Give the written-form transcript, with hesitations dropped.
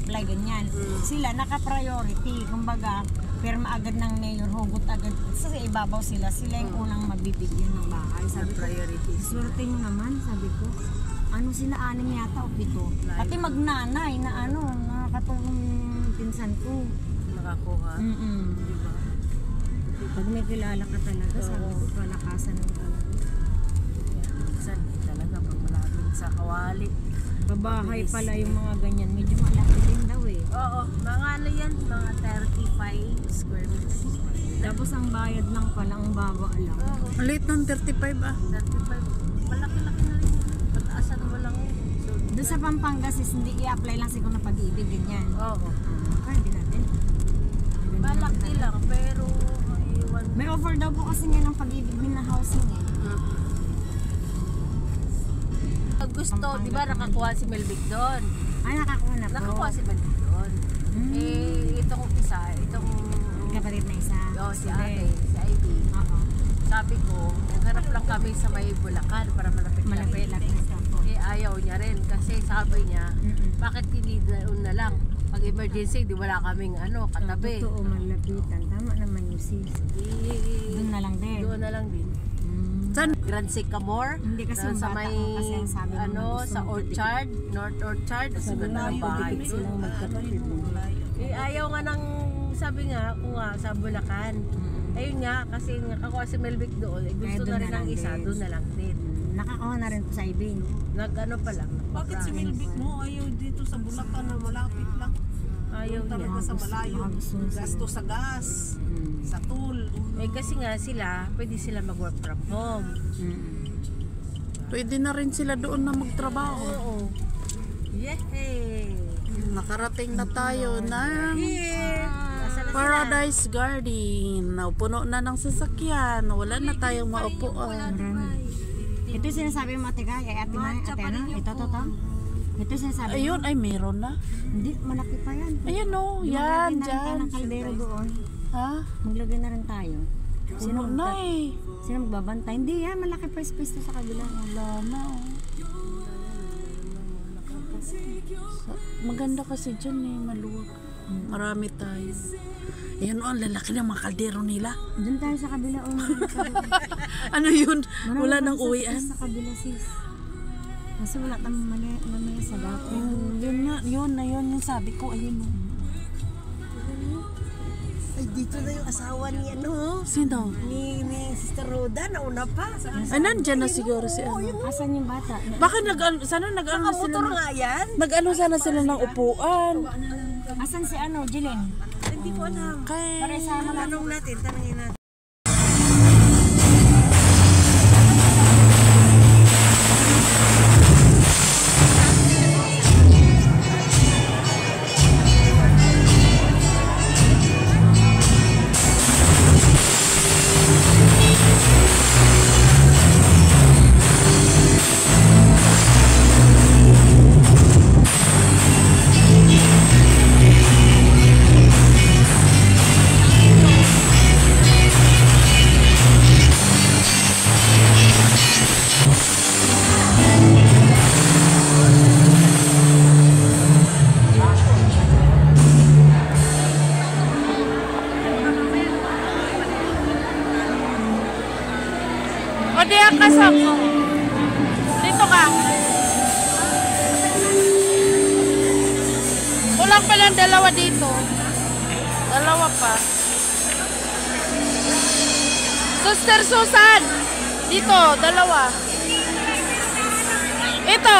mag-apply ganyan. Sila naka-priority, kumbaga, pirma agad ng mayor, hugot agad. Sa ibabaw sila yung unang mabibigyan ng bahay. Sabi ko, swerte nyo naman, sabi ko. Ano sila, 6 yata o 7. Pati magnanay na nakakatulong pinsan ko. Nakakuha. Diba? Pag may kilala ka talaga, sabi ko, palakasan mo talaga. Minsan, talaga, pag malapit sa kawali. Babahay pala yung mga ganyan, medyo malaki din daw eh. Oo, mga ano yan, mga 35 square meters. Tapos ang bayad lang pala, ang baba lang. Oo. Ang late ng 35 ah. 35. Malaki-laki na rin yan. Pataasan mo lang yun. So, Doon sa Pampanga sis, hindi i-apply lang siguro na pag-ibig ganyan. oo. Pwede natin. Malaki lang, pero May offer daw po kasi nga ng pag-ibig din na housing eh. Pag gusto, di ba nakakuha si Melvic doon? Ay, nakakuha na po. Nakakuha si Melvic doon. Eh, itong isa, itong Kapatid na isa. si ate, si Ivy. Oo. Sabi ko, naghanap lang kami sa may Bulacan para Malapit lang sa po. Eh, ayaw niya rin kasi sabi niya, bakit hindi na lang? Pag emergency, di wala kaming katabi. Totoo, malapitan. Tama naman yung sis. Doon na lang din. Doon na lang din. Saan? Grand Sycamore. Hindi kasi yung sa bata may, ko kasi ang sabi naman gusto sa mo Orchard, North Orchard. Sabi na ang bahay. silang magkapatid. Eh, ayaw nga ng, sabi nga, kung sa Bulacan. Ayun nga, kasi nakakuha si Melvic doon. Eh, gusto Kaya na doon rin na ang lang isa, din. doon na lang din. Nakakuha na rin po sa ibing. Nag-ano pa lang. Bakit si Melvic mo ayaw dito sa Bulacan na malapit lang? Ayaw niya. Talaga sa malayo. Gasto sa gas, sa tool. Eh, kasi nga sila, pwede sila mag-work from home. Pwede na rin sila doon na magtrabaho. Oo. Yehey! Nakarating na tayo ng Here! Nasa na sila? Paradise Garden. Puno na ng sasakyan. Wala na tayong maupuan. Ito yung sinasabi mo, ate Kay, ate ano? Ito. Ito yung sinasabi mo. Ayun, ay meron na. Hindi, malaki pa yan. Ayan o, yan, Maglagay na rin tayo dyan. ng kaldero doon. Ha? Maglagay na rin tayo. Puno na eh. Sino magbabantay? Hindi yan, malaki pa space to sa kabila. Wala na oh. Maganda kasi dyan eh, maluwag. Marami tayo. Ayan o, ang lalaki ng mga kaldero nila. Doon tayo sa kabila. Ano yun? Wala nang uwian? Sa kabila sis. Kasi wala tayong mamaya sa gapo. Yun na yun yung sabi ko. Ayun o. Ay, dito na yung asawa ni Sino? ni Sister Roda, nauna pa. Ay, nandyan na siguro si ano. Asan yung bata? Baka sana nag-ano sila Motor ng, nga yan. nag-ano sana sila ng upuan. Asan si Jeline? Hindi ko alam. Kay Tanong natin, tanongin natin. O di ang kasama. Dito ka. Kulang pa lang 2 dito. 2 pa. Sister Susan. Dito, 2. Ito.